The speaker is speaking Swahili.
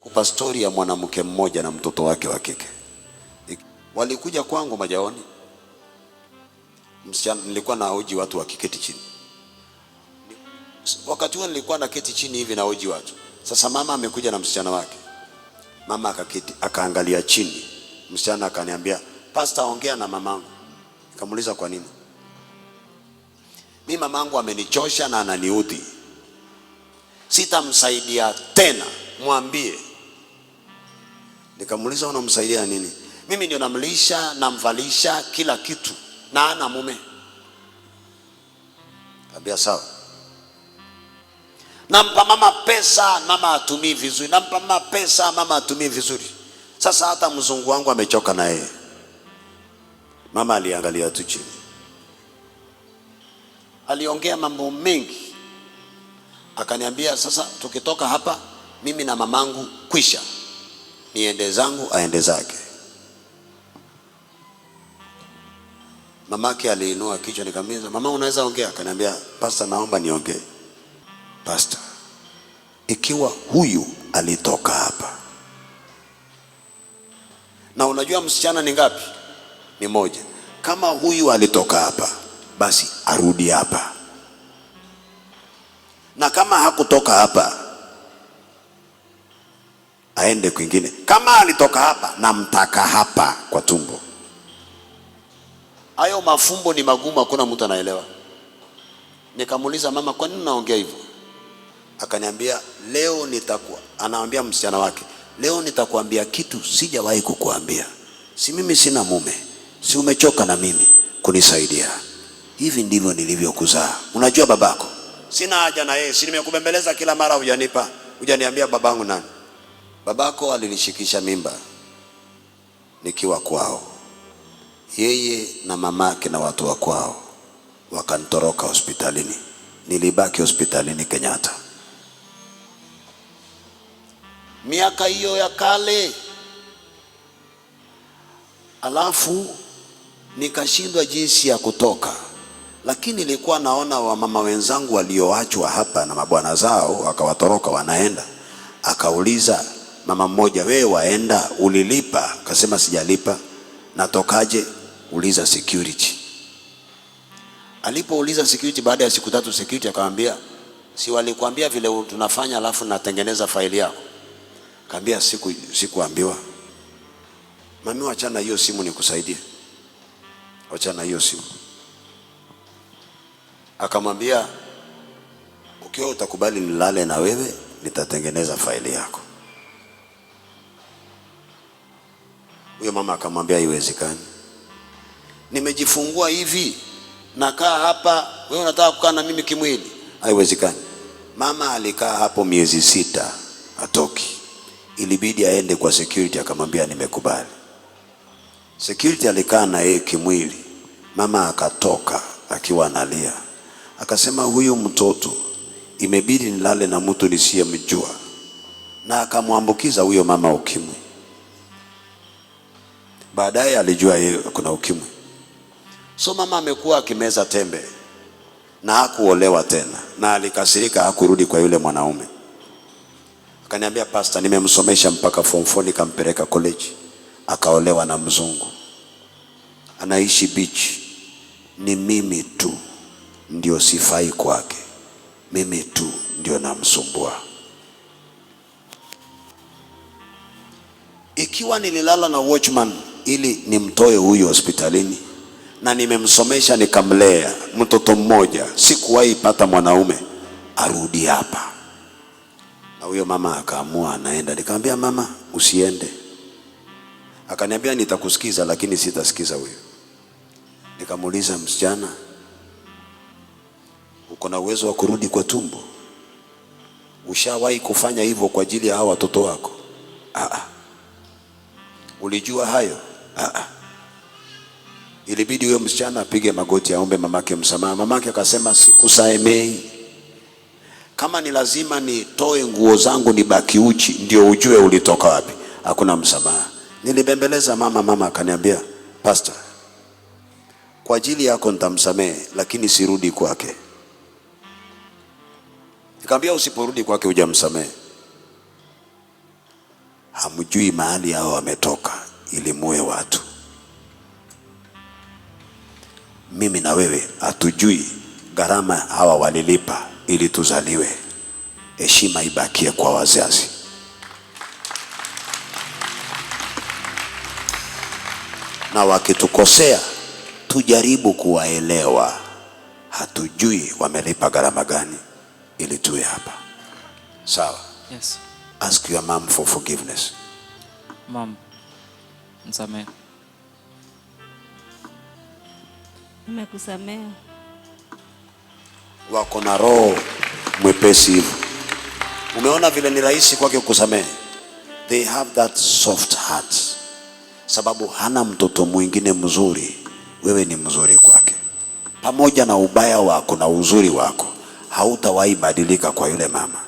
Kupa story ya mwanamke mmoja na mtoto wake wa kike. Walikuja kwangu Majaoni. Msichana, nilikuwa na hoji watu wakiketi chini. Wakati huo nilikuwa na keti chini hivi na hoji watu. Sasa mama amekuja na msichana wake. Mama akaketi, akaangalia chini. Msichana akaniambia, "Pastor, ongea na mamangu." Nikamuuliza kwa nini? "Mimi mamangu amenichosha na ananiudhi. Sitamsaidia tena, mwambie." Nikamuuliza, "Unamsaidia nini?" "Mimi ndio namlisha, namvalisha kila kitu na ana mume." Kabia sawa. "Nampa mama pesa, mama atumii vizuri. Nampa mama pesa, mama atumii vizuri. Sasa hata mzungu wangu amechoka na yeye." Mama aliangalia tu chini. Aliongea mambo mengi. Akaniambia, "Sasa tukitoka hapa mimi na mamangu kwisha. Niende zangu, aende zake." Mamake aliinua kichwa, nikamwambia, "Mama, unaweza ongea?" Akaniambia, "Pastor, naomba niongee." "Pastor, ikiwa huyu alitoka hapa, na unajua msichana ni ngapi? Ni moja. Kama huyu alitoka hapa, basi arudi hapa. Na kama hakutoka hapa, aende kwingine. Kama alitoka hapa, namtaka hapa kwa tumbo." Hayo mafumbo ni magumu, hakuna mtu anaelewa. Nikamuuliza, "Mama, kwa nini unaongea hivyo?" Akaniambia, "Leo nitakuwa," anaambia msichana wake, "Leo nitakuambia kitu sijawahi kukuambia. Si mimi sina mume, si umechoka na mimi kunisaidia. Hivi ndivyo nilivyokuzaa. Unajua babako? Sina haja na yeye, si nimekubembeleza kila mara hujanipa, hujaniambia babangu nani. Babako alinishikisha mimba nikiwa kwao. Yeye na mamake na watu wa kwao wakanitoroka hospitalini. Nilibaki hospitalini Kenyatta. Miaka hiyo ya kale. Alafu nikashindwa jinsi ya kutoka. Lakini nilikuwa naona wamama wenzangu walioachwa hapa na mabwana zao wakawatoroka wanaenda. Akauliza mama mmoja, "Wewe waenda ulilipa?" Akasema, "Sijalipa." "Natokaje?" "Uliza security." Alipouliza security, baada ya siku 3 security akamwambia, "Si walikwambia vile tunafanya alafu natengeneza faili yako?" Akamwambia, "Sikuambiwa." "Mami, wachana hiyo simu nikusaidie." "Wachana hiyo simu." Akamwambia, "Ukiwa utakubali nilale na wewe, nitatengeneza faili yako." Huyo mama akamwambia, "Haiwezekani. Nimejifungua hivi, nakaa hapa, wewe unataka kukaa na mimi kimwili? Haiwezekani." Mama alikaa hapo miezi 6 atoki. Ilibidi aende kwa security, akamwambia, "Nimekubali." Security alikaa na yeye kimwili. Mama akatoka akiwa analia. Akasema, "Huyu mtoto imebidi nilale na mtu nisiyemjua." Na akamwambukiza huyo mama ukimwi. Baadaye alijua yeye kuna ukimwi. So mama amekuwa akimeza tembe na hakuolewa tena, na alikasirika, hakurudi kwa yule mwanaume. Akaniambia, "Pastor, nimemsomesha mpaka form 4 nikampeleka college. Akaolewa na mzungu. Anaishi beach. Ni mimi tu ndio sifai kwake. Mimi tu ndio namsumbua." Ikiwa nililala na watchman ili nimtoe huyo hospitalini, na nimemsomesha nikamlea mtoto mmoja, sikuwahi pata mwanaume arudi hapa. Na huyo mama akaamua anaenda. Nikamwambia, "Mama, usiende." Akaniambia, "Nitakusikiza lakini sitasikiza huyo." Nikamuuliza, "Msichana, uko na uwezo wa kurudi kwa tumbo? Ushawahi kufanya hivyo kwa ajili ya hao watoto wako?" "Ulijua hayo?" Ilibidi huyo msichana apige magoti aombe mamake msamaha. Mamake akasema, "Sikusamehi. Kama ni lazima nitoe nguo zangu nibaki uchi ndio ujue ulitoka wapi, hakuna msamaha." Nilibembeleza mama. Mama akaniambia, "Pastor, kwa ajili yako nitamsamehe lakini sirudi kwake." Nikamwambia, "Usiporudi kwake hujamsamehe." hamjui mahali hao wametoka ili muwe watu. Mimi na wewe hatujui gharama hawa walilipa ili tuzaliwe. Heshima ibakie kwa wazazi. Na wakitukosea tujaribu kuwaelewa. Hatujui wamelipa gharama gani ili tuwe hapa. Sawa? Yes. Ask your mom for forgiveness. Mom, nisamehe. Nimekusamehe. Wako na roho mwepesi hivi. Umeona vile ni rahisi kwake kukusamehe. They have that soft heart. Sababu hana mtoto mwingine mzuri. Wewe ni mzuri kwake. Pamoja na ubaya wako na uzuri wako, hautawahi badilika kwa yule mama.